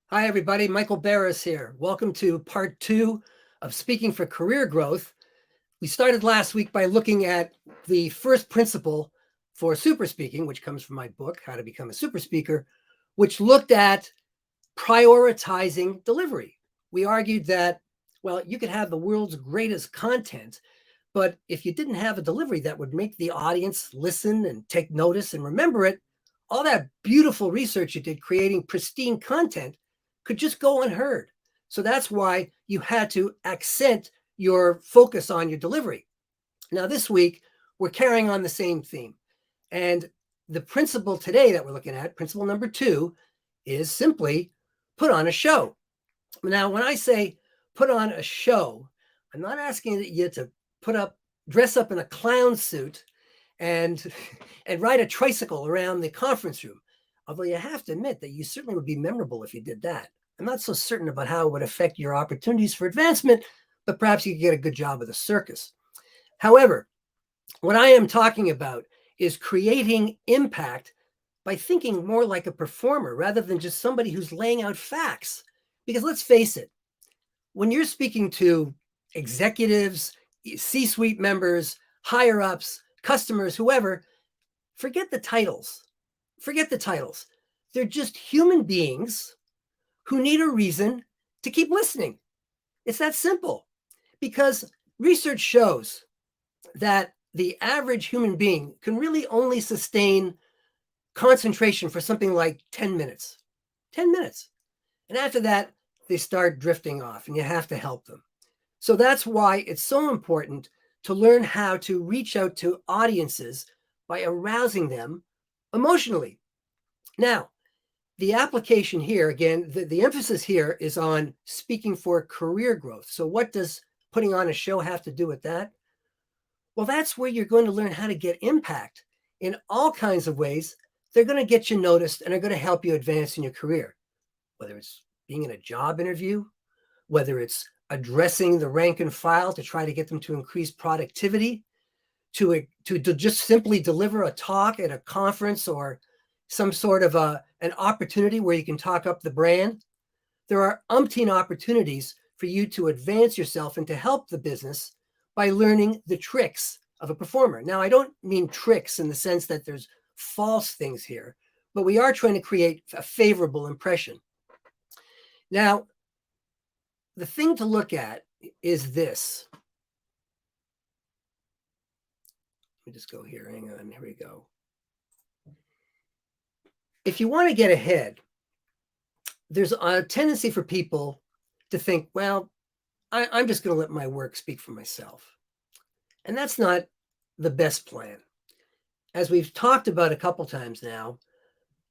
Hi, everybody. Michael Barris here. Welcome to part 2 of Speaking for Career Growth. We started last week by looking at the first principle for super speaking, which comes from my book, How to Become a Super Speaker, which looked at prioritizing delivery. We argued that, well, you could have the world's greatest content, but if you didn't have a delivery that would make the audience listen and take notice and remember it, all that beautiful research you did creating pristine content could just go unheard. So that's why you had to accent your focus on your delivery. Now, this week, we're carrying on the same theme. And the principle today that we're looking at, principle number 2, is simply put on a show. Now, when I say put on a show, I'm not asking you to dress up in a clown suit and ride a tricycle around the conference room. Although you have to admit that you certainly would be memorable if you did that. I'm not so certain about how it would affect your opportunities for advancement, but perhaps you could get a good job at the circus. However, what I am talking about is creating impact by thinking more like a performer rather than just somebody who's laying out facts. Because let's face it, when you're speaking to executives, C-suite members, higher ups, customers, whoever, forget the titles. Forget the titles. They're just human beings who need a reason to keep listening. It's that simple. Because research shows that the average human being can really only sustain concentration for something like 10 minutes. 10 minutes. And after that, they start drifting off, and you have to help them. So that's why it's so important to learn how to reach out to audiences by arousing them emotionally. Now, the application here, again, the emphasis here is on speaking for career growth. So what does putting on a show have to do with that? Well, that's where you're going to learn how to get impact in all kinds of ways. They're going to get you noticed and are going to help you advance in your career, whether it's being in a job interview, whether it's addressing the rank and file to try to get them to increase productivity, to just simply deliver a talk at a conference or some sort of an opportunity where you can talk up the brand. There are umpteen opportunities for you to advance yourself and to help the business by learning the tricks of a performer. Now, I don't mean tricks in the sense that there's false things here, but we are trying to create a favorable impression. Now, the thing to look at is this. Let me just go here. Hang on. Here we go. If you want to get ahead, there's a tendency for people to think, well, I'm just going to let my work speak for myself. And that's not the best plan. As we've talked about a couple times now,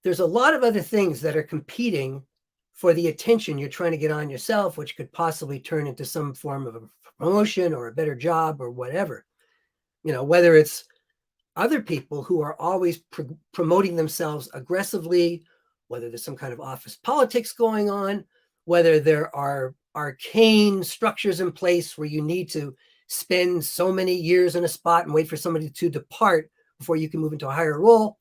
there's a lot of other things that are competing for the attention you're trying to get on yourself, which could possibly turn into some form of a promotion or a better job or whatever. You know, whether it's other people who are always promoting themselves aggressively, whether there's some kind of office politics going on, whether there are arcane structures in place where you need to spend so many years in a spot and wait for somebody to depart before you can move into a higher role,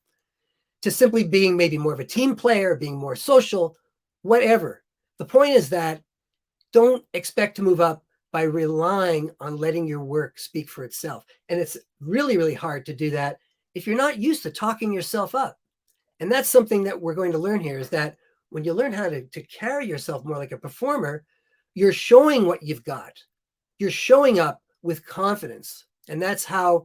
to simply being maybe more of a team player, being more social, whatever. The point is that don't expect to move up by relying on letting your work speak for itself. And it's really, really hard to do that if you're not used to talking yourself up. And that's something that we're going to learn here, is that when you learn how to carry yourself more like a performer, you're showing what you've got. You're showing up with confidence. And that's how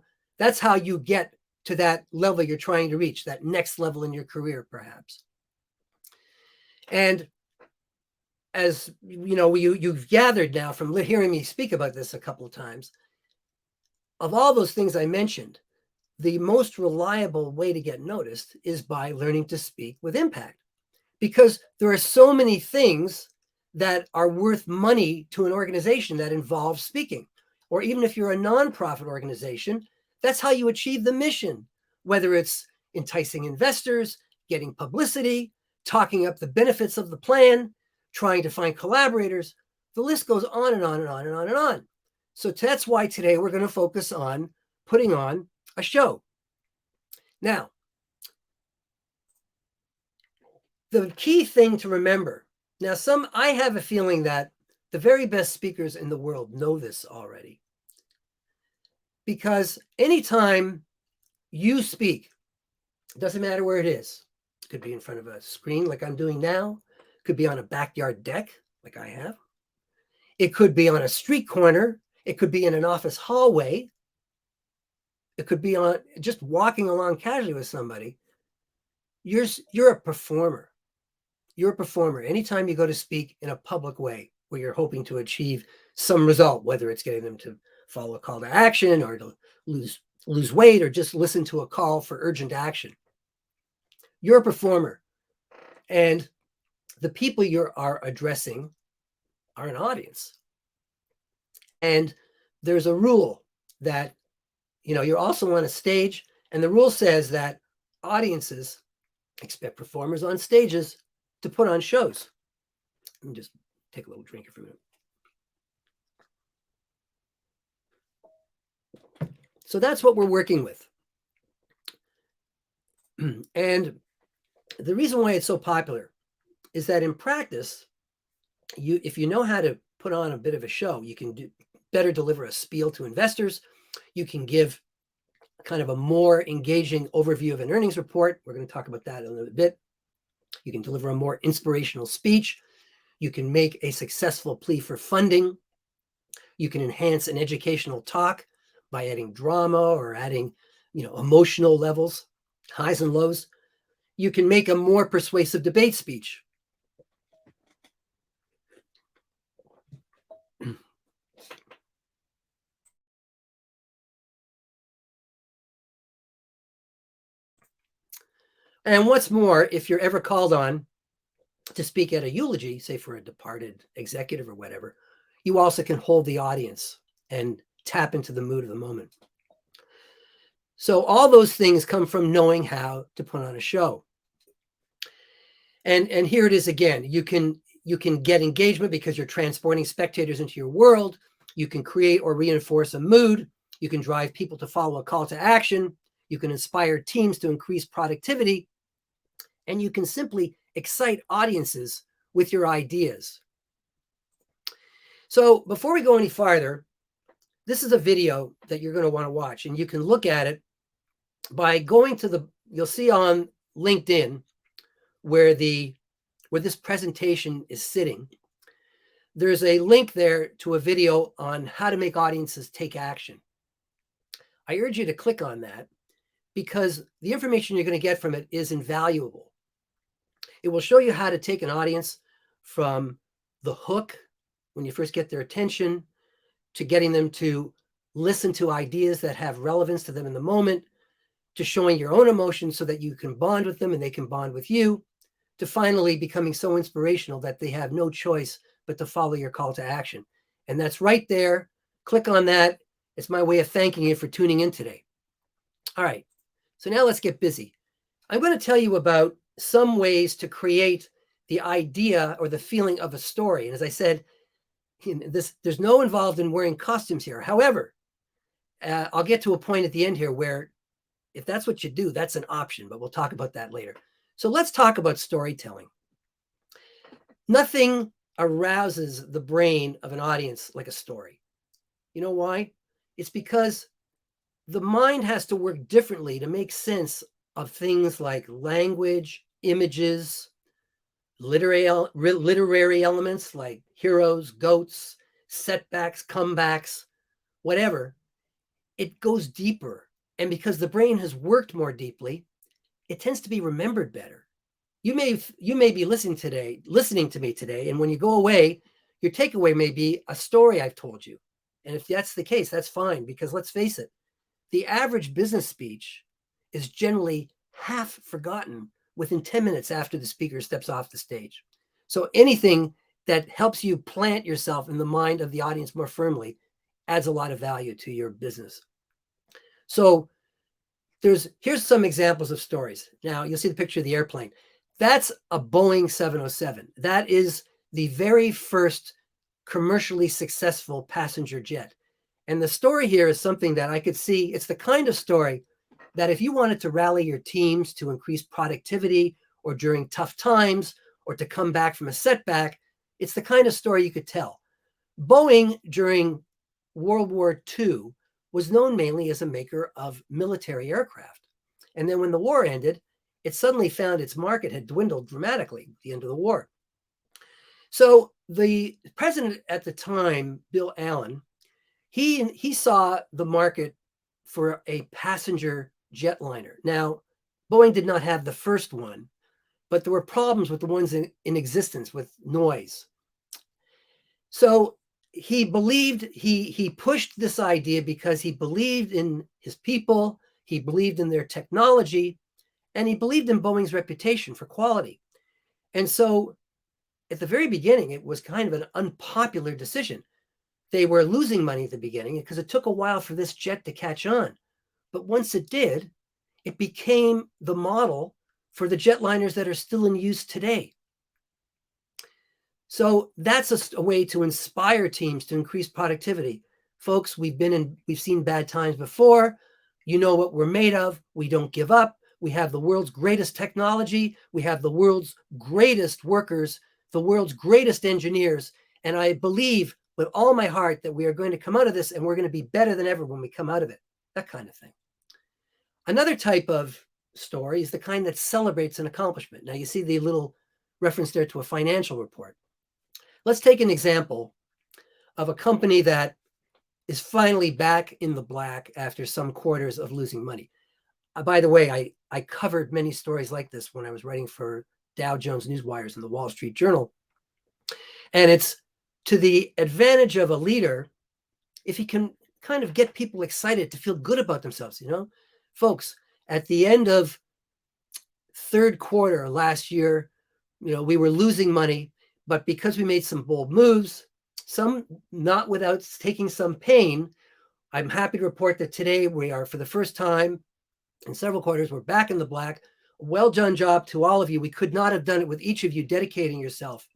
you get to that level you're trying to reach, that next level in your career, perhaps. And as you know, you've gathered now from hearing me speak about this a couple of times, of all those things I mentioned, the most reliable way to get noticed is by learning to speak with impact, because there are so many things that are worth money to an organization that involves speaking. Or even if you're a nonprofit organization, that's how you achieve the mission, whether it's enticing investors, getting publicity, talking up the benefits of the plan, trying to find collaborators. The list goes on and on and on and on and on. So that's why today we're going to focus on putting on a show. Now, the key thing to remember Now, I have a feeling that the very best speakers in the world know this already. Because anytime you speak, it doesn't matter where it is. It could be in front of a screen like I'm doing now. It could be on a backyard deck like I have. It could be on a street corner. It could be in an office hallway. It could be on just walking along casually with somebody. You're a performer. You're a performer. Anytime you go to speak in a public way where you're hoping to achieve some result, whether it's getting them to follow a call to action or to lose weight or just listen to a call for urgent action, you're a performer. And the people you are addressing are an audience. And there's a rule that, you're also on a stage, and the rule says that audiences expect performers on stages to put on shows. Let me just take a little drink here for a minute. So that's what we're working with. And the reason why it's so popular is that in practice, if you know how to put on a bit of a show, you can better deliver a spiel to investors. You can give kind of a more engaging overview of an earnings report. We're going to talk about that in a little bit. You can deliver a more inspirational speech. You can make a successful plea for funding. You can enhance an educational talk by adding drama or adding, emotional levels, highs and lows. You can make a more persuasive debate speech. And what's more, if you're ever called on to speak at a eulogy, say for a departed executive or whatever, you also can hold the audience and tap into the mood of the moment. So all those things come from knowing how to put on a show. And here it is again. You can get engagement because you're transporting spectators into your world. You can create or reinforce a mood. You can drive people to follow a call to action. You can inspire teams to increase productivity. And you can simply excite audiences with your ideas. So before we go any farther, this is a video that you're going to want to watch, and you can look at it by going to you'll see on LinkedIn where this presentation is sitting. There's a link there to a video on how to make audiences take action. I urge you to click on that because the information you're going to get from it is invaluable. It will show you how to take an audience from the hook, when you first get their attention, to getting them to listen to ideas that have relevance to them in the moment, to showing your own emotions so that you can bond with them and they can bond with you, to finally becoming so inspirational that they have no choice but to follow your call to action. And that's right there. Click on that. It's my way of thanking you for tuning in today. All right. So now let's get busy. I'm going to tell you about some ways to create the idea or the feeling of a story. And as I said, there's no involved in wearing costumes here. However, I'll get to a point at the end here where if that's what you do, that's an option, but we'll talk about that later. So let's talk about storytelling. Nothing arouses the brain of an audience like a story. You know why? It's because the mind has to work differently to make sense of things like language, images, literary elements like heroes, goats, setbacks, comebacks, whatever. It goes deeper. And because the brain has worked more deeply, it tends to be remembered better. You may be listening to me today, and when you go away, your takeaway may be a story I've told you. And if that's the case, that's fine, because let's face it, the average business speech is generally half forgotten within 10 minutes after the speaker steps off the stage. So anything that helps you plant yourself in the mind of the audience more firmly adds a lot of value to your business. So here's some examples of stories. Now you'll see the picture of the airplane. That's a Boeing 707. That is the very first commercially successful passenger jet. And the story here is something that I could see. It's the kind of story that if you wanted to rally your teams to increase productivity or during tough times or to come back from a setback. It's the kind of story you could tell. Boeing during World War II was known mainly as a maker of military aircraft. And then when the war ended, it suddenly found its market had dwindled dramatically at the end of the war. So the president at the time, Bill Allen, he saw the market for a passenger jetliner. Now, Boeing did not have the first one, but there were problems with the ones in existence with noise. So he believed, he pushed this idea because he believed in his people, he believed in their technology, and he believed in Boeing's reputation for quality. And so at the very beginning, it was kind of an unpopular decision. They were losing money at the beginning because it took a while for this jet to catch on. But once it did, it became the model for the jetliners that are still in use today. So that's a way to inspire teams to increase productivity. Folks, we've seen bad times before. You know what we're made of. We don't give up. We have the world's greatest technology. We have the world's greatest workers, the world's greatest engineers. And I believe with all my heart that we are going to come out of this and we're going to be better than ever when we come out of it. That kind of thing. Another type of story is the kind that celebrates an accomplishment. Now you see the little reference there to a financial report. Let's take an example of a company that is finally back in the black after some quarters of losing money. By the way, I covered many stories like this when I was writing for Dow Jones Newswires and the Wall Street Journal. And it's to the advantage of a leader if he can kind of get people excited to feel good about themselves, Folks, at the end of third quarter last year, we were losing money, but because we made some bold moves, some not without taking some pain, I'm happy to report that today we are, for the first time in several quarters, we're back in the black. Well done job to all of you. We could not have done it with each of you dedicating yourself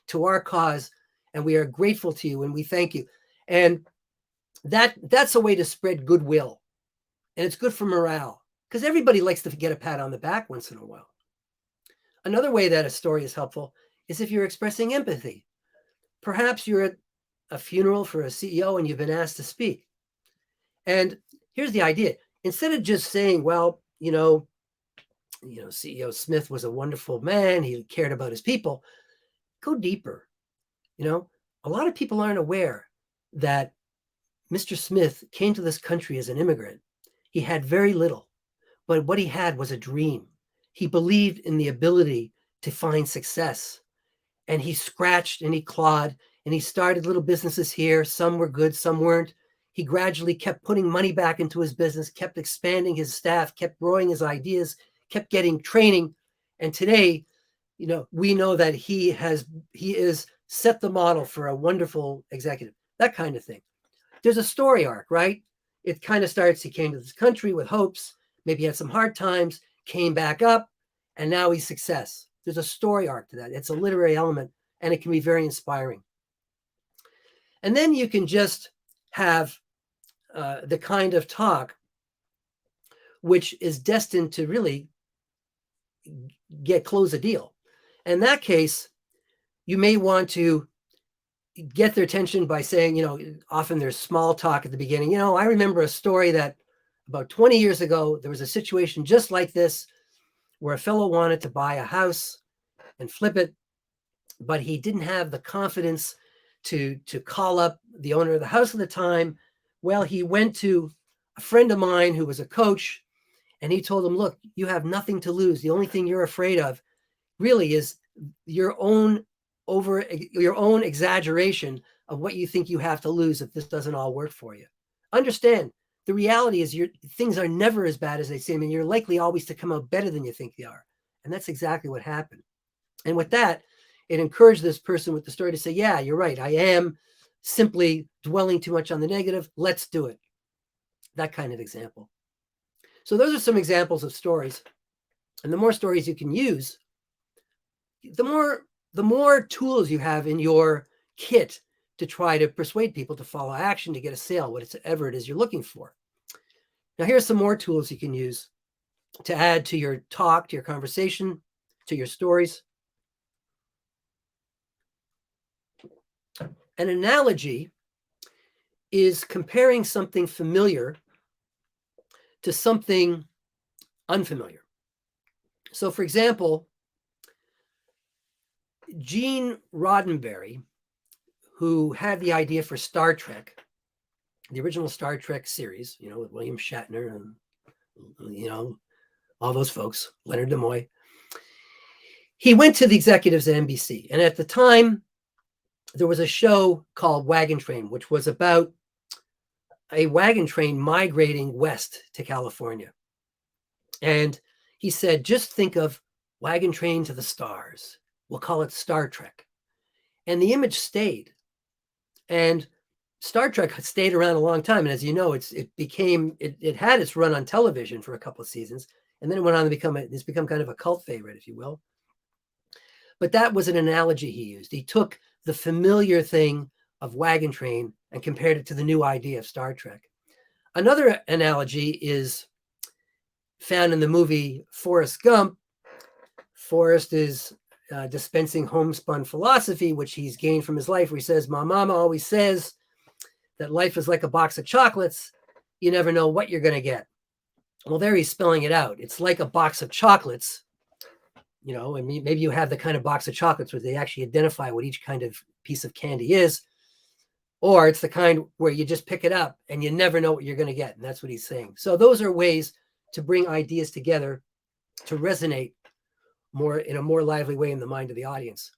to our cause, and we are grateful to you and we thank you. And that's a way to spread goodwill, and it's good for morale because everybody likes to get a pat on the back once in a while. Another way that a story is helpful is if you're expressing empathy. Perhaps you're at a funeral for a CEO and you've been asked to speak. And here's the idea. Instead of just saying, well, CEO Smith was a wonderful man, he cared about his people, go deeper. A lot of people aren't aware that Mr. Smith came to this country as an immigrant. He had very little, but what he had was a dream. He believed in the ability to find success. And he scratched and he clawed and he started little businesses here. Some were good, some weren't. He gradually kept putting money back into his business, kept expanding his staff, kept growing his ideas, kept getting training. And today, we know that he is set the model for a wonderful executive, that kind of thing. There's a story arc, right? It kind of starts, he came to this country with hopes, maybe had some hard times, came back up, and now he's success. There's a story arc to that. It's a literary element, and it can be very inspiring. And then you can just have the kind of talk which is destined to really close a deal. In that case, you may want to get their attention by saying, often there's small talk at the beginning. I remember a story that about 20 years ago, there was a situation just like this where a fellow wanted to buy a house and flip it, but he didn't have the confidence to call up the owner of the house at the time. Well, he went to a friend of mine who was a coach, and he told him, look, you have nothing to lose. The only thing you're afraid of really is your own exaggeration of what you think you have to lose if this doesn't all work for you. Understand, the reality is things are never as bad as they seem, and you're likely always to come out better than you think they are. And that's exactly what happened. And with that, it encouraged this person with the story to say, yeah, you're right. I am simply dwelling too much on the negative. Let's do it. That kind of example. So those are some examples of stories. And the more stories you can use, the more tools you have in your kit to try to persuade people to follow action, to get a sale, whatever it is you're looking for. Now, here's some more tools you can use to add to your talk, to your conversation, to your stories. An analogy is comparing something familiar to something unfamiliar. So, for example, Gene Roddenberry, who had the idea for Star Trek, the original Star Trek series, with William Shatner and, all those folks, Leonard Nimoy, he went to the executives at NBC. And at the time, there was a show called Wagon Train, which was about a wagon train migrating west to California. And he said, just think of Wagon Train to the stars. We'll call it Star Trek. And the image stayed. And Star Trek stayed around a long time. And as you know, it had its run on television for a couple of seasons. And then it went on to it's become kind of a cult favorite, if you will. But that was an analogy he used. He took the familiar thing of Wagon Train and compared it to the new idea of Star Trek. Another analogy is found in the movie Forrest Gump. Forrest is dispensing homespun philosophy, which he's gained from his life, where he says, my mama always says that life is like a box of chocolates. You never know what you're going to get. Well, there he's spelling it out. It's like a box of chocolates, and maybe you have the kind of box of chocolates where they actually identify what each kind of piece of candy is, or it's the kind where you just pick it up and you never know what you're going to get. And that's what he's saying. So those are ways to bring ideas together to resonate in a more lively way in the mind of the audience.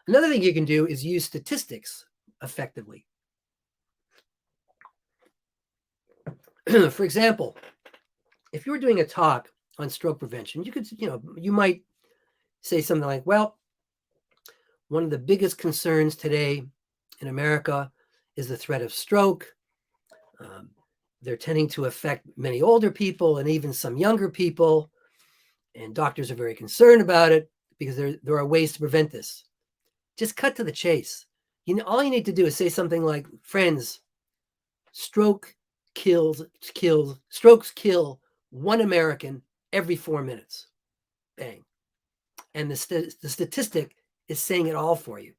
Another thing you can do is use statistics effectively. For example, if you were doing a talk on stroke prevention, you might say something like, well, one of the biggest concerns today in America is the threat of stroke. They're tending to affect many older people and even some younger people. And doctors are very concerned about it because there are ways to prevent this. Just cut to the chase. All you need to do is say something like, friends, strokes kill 1 American every 4 minutes. Bang. And the statistic is saying it all for you.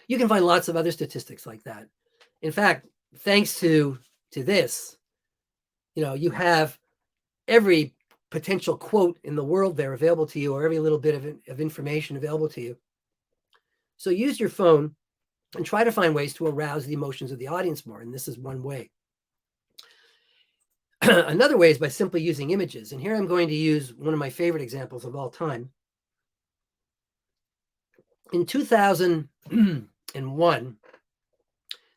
You can find lots of other statistics like that. In fact, thanks to this, you have every potential quote in the world there available to you, or every little bit of information available to you. So use your phone and try to find ways to arouse the emotions of the audience more. And this is one way. Another way is by simply using images. And here I'm going to use one of my favorite examples of all time. In 2001,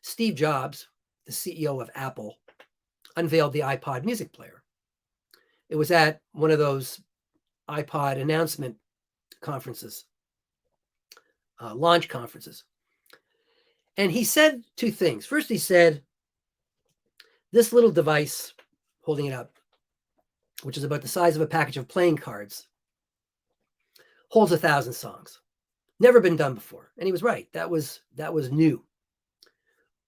Steve Jobs, the CEO of Apple, unveiled the iPod music player. It was at one of those iPod announcement conferences, launch conferences. And he said 2 things. First, he said, this little device, holding it up, which is about the size of a package of playing cards, holds 1,000 songs. Never been done before. And he was right. That was new.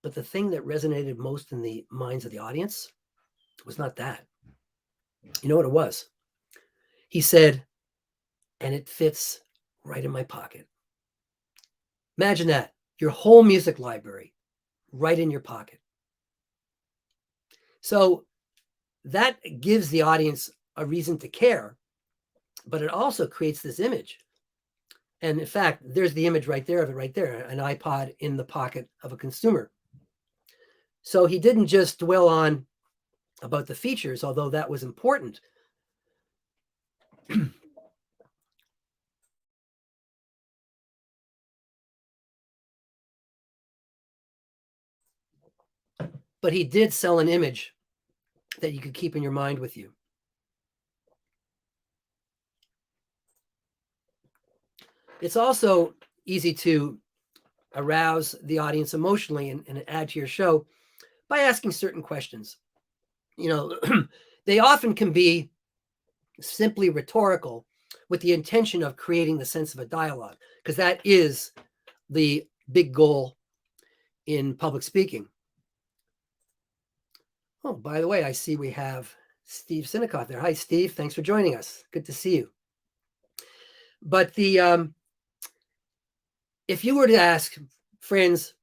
But the thing that resonated most in the minds of the audience was not that. You know what it was? He said, and it fits right in my pocket. Imagine that. Your whole music library right in your pocket. So that gives the audience a reason to care, but it also creates this image. And in fact, there's the image right there, an iPod in the pocket of a consumer. So he didn't just dwell on about the features, although that was important. But he did sell an image that you could keep in your mind with you. It's also easy to arouse the audience emotionally and add to your show by asking certain questions. They often can be simply rhetorical with the intention of creating the sense of a dialogue, because that is the big goal in public speaking. Oh, by the way, I see we have Steve Sinikoff there. Hi, Steve. Thanks for joining us. Good to see you. But if you were to ask friends,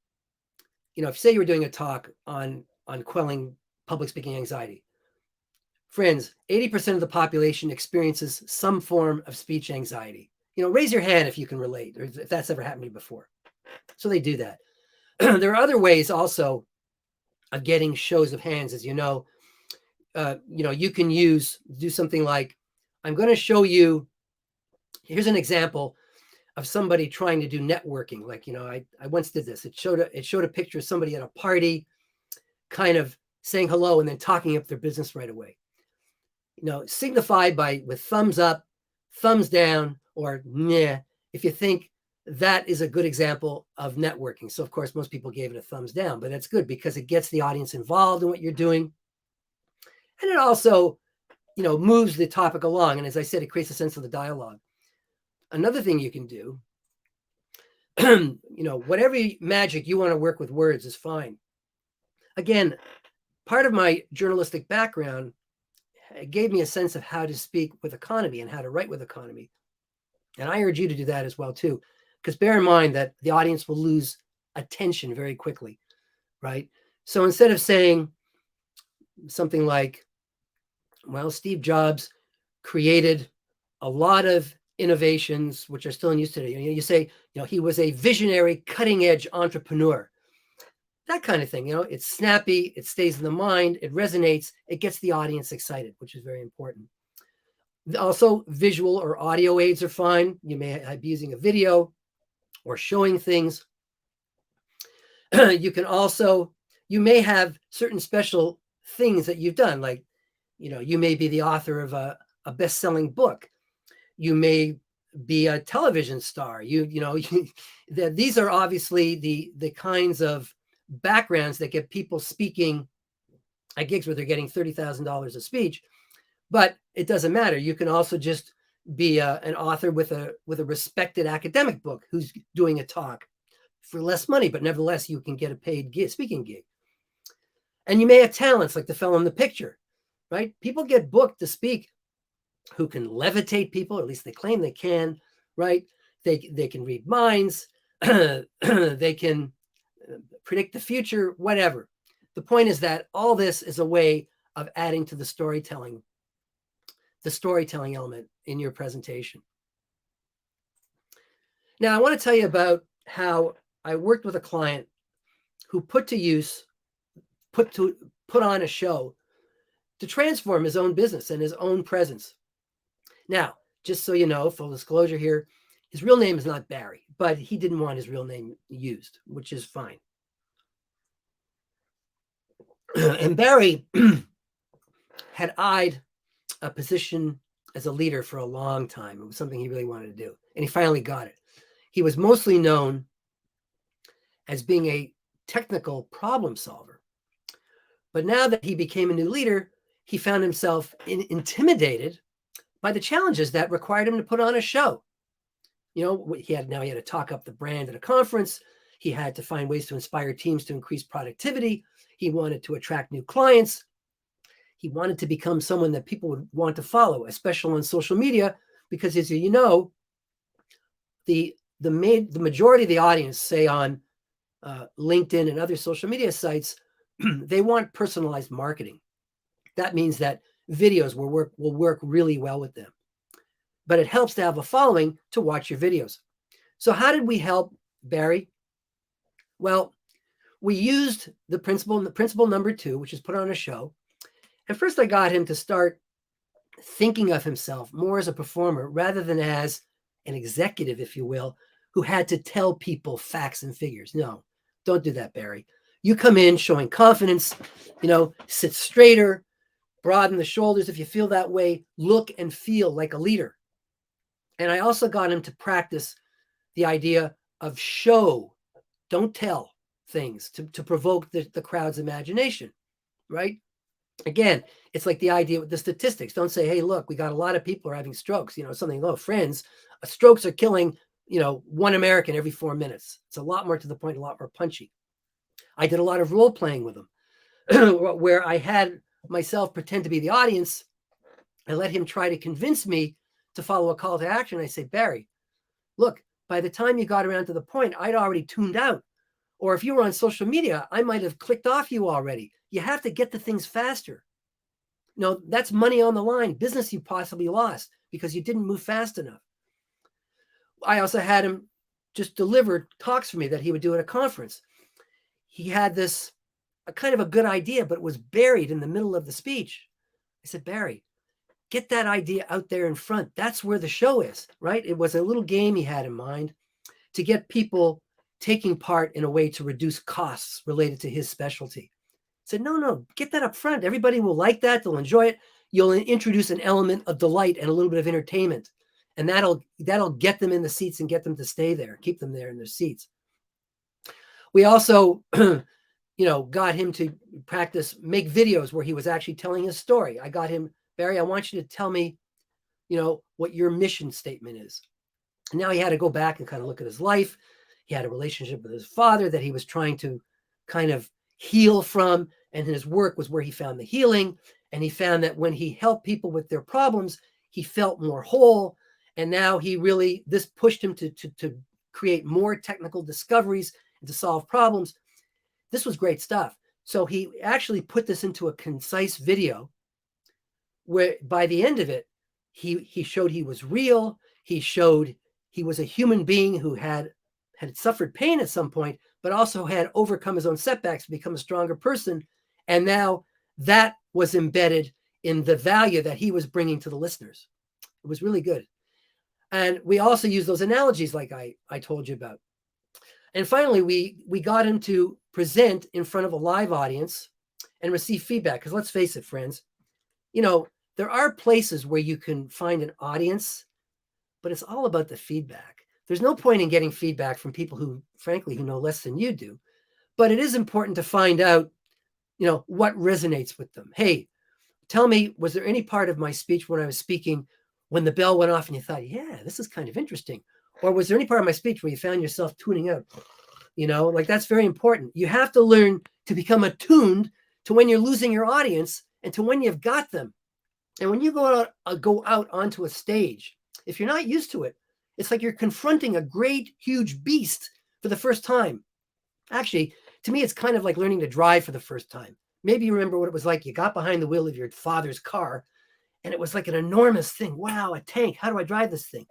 if you say you were doing a talk on quelling public speaking anxiety, friends, 80% of the population experiences some form of speech anxiety. Raise your hand if you can relate, or if that's ever happened to you before. So they do that. There are other ways also of getting shows of hands, as you know. You can do something like, I'm going to show you, here's an example of somebody trying to do networking. Like, I once did this. It showed a picture of somebody at a party kind of saying hello and then talking up their business right away. Signified with thumbs up, thumbs down, or meh, if you think that is a good example of networking. So of course, most people gave it a thumbs down, but that's good because it gets the audience involved in what you're doing. And it also, moves the topic along. And as I said, it creates a sense of the dialogue. Another thing you can do, whatever magic you want to work with words is fine. Again, part of my journalistic background gave me a sense of how to speak with economy and how to write with economy. And I urge you to do that as well, too, because bear in mind that the audience will lose attention very quickly, right? So instead of saying something like, well, Steve Jobs created a lot of innovations, which are still in use today. You say, he was a visionary, cutting edge entrepreneur. That kind of thing, it's snappy, it stays in the mind, it resonates, it gets the audience excited, which is very important. Also, visual or audio aids are fine. You may be using a video or showing things. You may have certain special things that you've done, like, you may be the author of a best-selling book. You may be a television star. These are obviously the kinds of backgrounds that get people speaking at gigs where they're getting $30,000 a speech, but it doesn't matter. You can also just be an author with a respected academic book who's doing a talk for less money, but nevertheless you can get a paid speaking gig. And you may have talents like the fellow in the picture, right? People get booked to speak who can levitate people, or at least they claim they can, right? They can read minds, they can predict the future, whatever. The point is that all this is a way of adding to the storytelling element in your presentation. Now, I want to tell you about how I worked with a client who put on a show to transform his own business and his own presence. Now, just so you know, full disclosure here, his real name is not Barry, but he didn't want his real name used, which is fine. And Barry had eyed a position as a leader for a long time. It was something he really wanted to do, and he finally got it. He was mostly known as being a technical problem solver. But now that he became a new leader, he found himself intimidated by the challenges that required him to put on a show. He had to talk up the brand at a conference. He had to find ways to inspire teams to increase productivity. He wanted to attract new clients. He wanted to become someone that people would want to follow, especially on social media, because as you know, the majority of the audience, say on LinkedIn and other social media sites, they want personalized marketing. That means that videos will work really well with them. But it helps to have a following to watch your videos. So how did we help Barry? Well, we used the principle number 2, which is put on a show. And first I got him to start thinking of himself more as a performer rather than as an executive, if you will, who had to tell people facts and figures. No, don't do that, Barry. You come in showing confidence, sit straighter, broaden the shoulders if you feel that way, look and feel like a leader. And I also got him to practice the idea of show, don't tell things to provoke the crowd's imagination, right? Again, it's like the idea with the statistics. Don't say, hey, look, we got a lot of people are having strokes, friends, strokes are killing, 1 American every 4 minutes. It's a lot more to the point, a lot more punchy. I did a lot of role playing with him where I had myself pretend to be the audience and let him try to convince me to follow a call to action. I say, Barry, look, by the time you got around to the point, I'd already tuned out. Or if you were on social media, I might have clicked off you already. You have to get to things faster. No, that's money on the line, business you possibly lost because you didn't move fast enough. I also had him just deliver talks for me that he would do at a conference. He had this a kind of a good idea, but it was buried in the middle of the speech. I said, Barry, get that idea out there in front. That's where the show is, right? It was a little game he had in mind to get people taking part in a way to reduce costs related to his specialty. I said, no, get that up front. Everybody will like that. They'll enjoy it. You'll introduce an element of delight and a little bit of entertainment. And that'll get them in the seats and get them to stay there, keep them there in their seats. We also, got him to make videos where he was actually telling his story. I got him, Barry, I want you to tell me, what your mission statement is. And now he had to go back and kind of look at his life. He had a relationship with his father that he was trying to kind of heal from. And his work was where he found the healing. And he found that when he helped people with their problems, he felt more whole. And now this pushed him to create more technical discoveries and to solve problems. This was great stuff. So he actually put this into a concise video where by the end of it, he showed he was real. He showed he was a human being who had suffered pain at some point, but also had overcome his own setbacks to become a stronger person. And now that was embedded in the value that he was bringing to the listeners. It was really good. And we also use those analogies like I told you about. And finally, we got him to present in front of a live audience and receive feedback. Because let's face it, friends, there are places where you can find an audience, but it's all about the feedback. There's no point in getting feedback from people who, frankly, who know less than you do. But it is important to find out, what resonates with them. Hey, tell me, was there any part of my speech when I was speaking when the bell went off and you thought, yeah, this is kind of interesting? Or was there any part of my speech where you found yourself tuning out? That's very important. You have to learn to become attuned to when you're losing your audience and to when you've got them. And when you go out onto a stage, if you're not used to it, it's like you're confronting a great, huge beast for the first time. Actually, to me, it's kind of like learning to drive for the first time. Maybe you remember what it was like. You got behind the wheel of your father's car, and it was like an enormous thing. Wow, a tank. How do I drive this thing?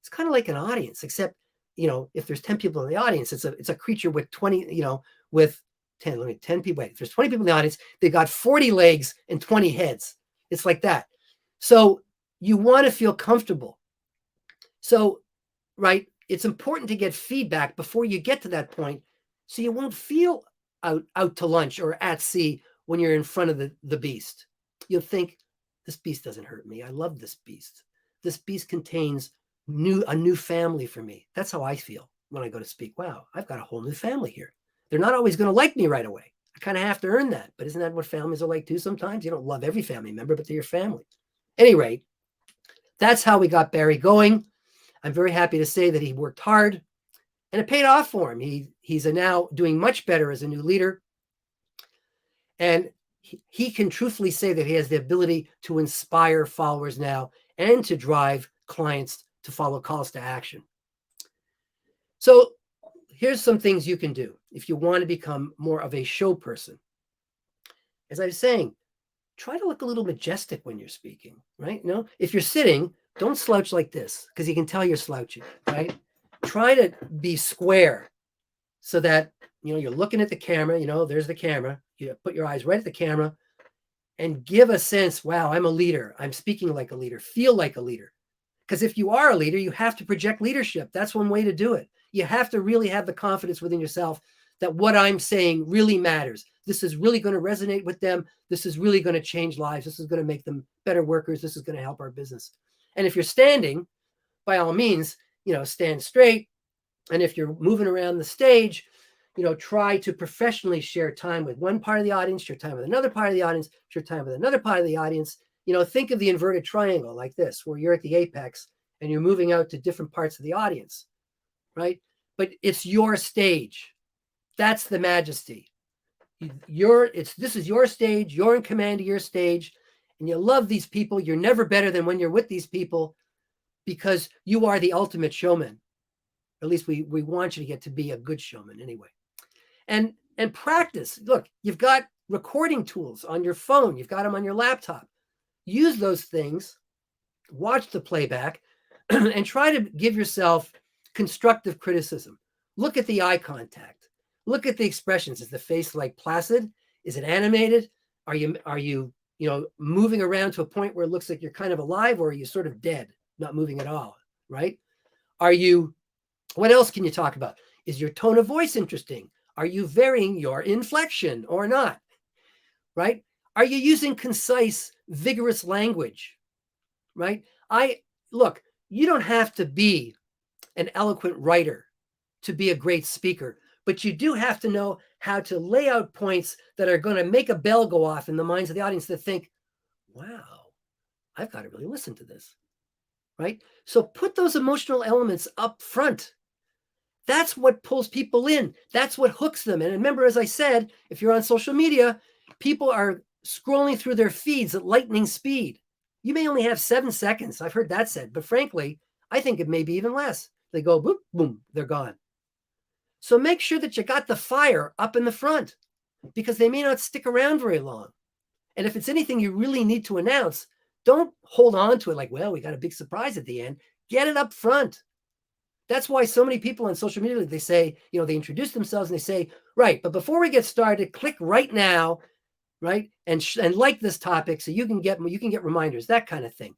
It's kind of like an audience, except, if there's 10 people in the audience, it's a creature with 20, with 10 people. Wait, if there's 20 people in the audience, they've got 40 legs and 20 heads. It's like that. So you want to feel comfortable. So, right, it's important to get feedback before you get to that point so you won't feel out to lunch or at sea when you're in front of the beast. You'll think, this beast doesn't hurt me. I love this beast. This beast contains a new family for me. That's how I feel when I go to speak. Wow, I've got a whole new family here. They're not always going to like me right away. I kind of have to earn that. But isn't that what families are like too sometimes? You don't love every family member, but they're your family. At any rate, that's how we got Barry going. I'm very happy to say that he worked hard and it paid off for him. He's now doing much better as a new leader. And he can truthfully say that he has the ability to inspire followers now and to drive clients to follow calls to action. So here's some things you can do if you want to become more of a show person. As I was saying, try to look a little majestic when you're speaking, right? If you're sitting, don't slouch like this because you can tell you're slouching, right? Try to be square so that, you're looking at the camera, there's the camera. You put your eyes right at the camera and give a sense, wow, I'm a leader. I'm speaking like a leader. Feel like a leader. Because if you are a leader, you have to project leadership. That's one way to do it. You have to really have the confidence within yourself that what I'm saying really matters. This is really going to resonate with them. This is really going to change lives. This is going to make them better workers. This is going to help our business. And if you're standing, by all means, stand straight. And if you're moving around the stage, try to professionally share time with one part of the audience, share time with another part of the audience, share time with another part of the audience. Think of the inverted triangle like this, where you're at the apex and you're moving out to different parts of the audience, right? But it's your stage. That's the majesty. This is your stage. You're in command of your stage, and you love these people. You're never better than when you're with these people because you are the ultimate showman, At least we want you to get to be a good showman anyway. And practice. Look, you've got recording tools on your phone. You've got them on your laptop. Use those things. Watch the playback and try to give yourself constructive criticism. Look at the eye contact. Look at the expressions. Is the face like placid? Is it animated? Are you moving around to a point where it looks like you're kind of alive, or are you sort of dead, not moving at all, right? What else can you talk about? Is your tone of voice interesting? Are you varying your inflection or not, right? Are you using concise, vigorous language, right? Look, you don't have to be an eloquent writer to be a great speaker, but you do have to know how to lay out points that are going to make a bell go off in the minds of the audience that think, wow, I've got to really listen to this, right? So put those emotional elements up front. That's what pulls people in. That's what hooks them. And remember, as I said, if you're on social media, people are scrolling through their feeds at lightning speed. You may only have 7 seconds. I've heard that said, but frankly, I think it may be even less. They go, boom, boom, they're gone. So make sure that you got the fire up in the front, because they may not stick around very long. And if it's anything you really need to announce, don't hold on to it like, well, we got a big surprise at the end. Get it up front. That's why so many people on social media, they say, they introduce themselves and they say, right, but before we get started, click right now, right, and like this topic so you can get reminders, that kind of thing.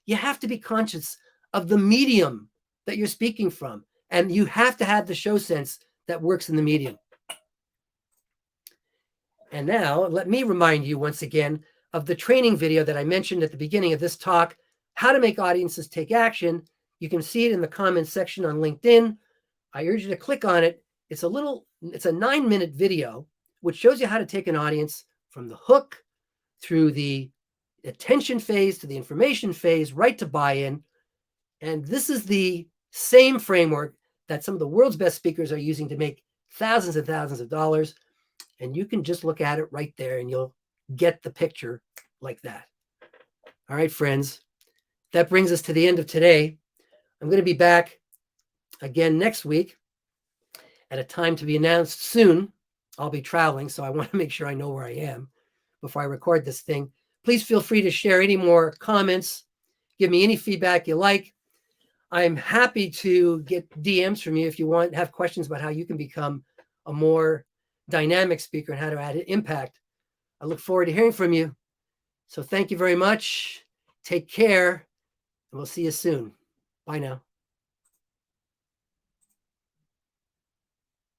You have to be conscious of the medium that you're speaking from, and you have to have the show sense that works in the medium. And now let me remind you once again of the training video that I mentioned at the beginning of this talk, how to make audiences take action. You can see it in the comments section on LinkedIn. I urge you to click on it. It's a 9-minute video, which shows you how to take an audience from the hook through the attention phase to the information phase, right to buy-in. And this is the same framework that some of the world's best speakers are using to make thousands and thousands of dollars. And you can just look at it right there and you'll get the picture like that. All right, friends, that brings us to the end of today. I'm going to be back again next week at a time to be announced soon. I'll be traveling, so I want to make sure I know where I am before I record this thing. Please feel free to share any more comments. Give me any feedback you like. I'm happy to get DMs from you if you have questions about how you can become a more dynamic speaker and how to add impact. I look forward to hearing from you. So thank you very much. Take care, and we'll see you soon. Bye now.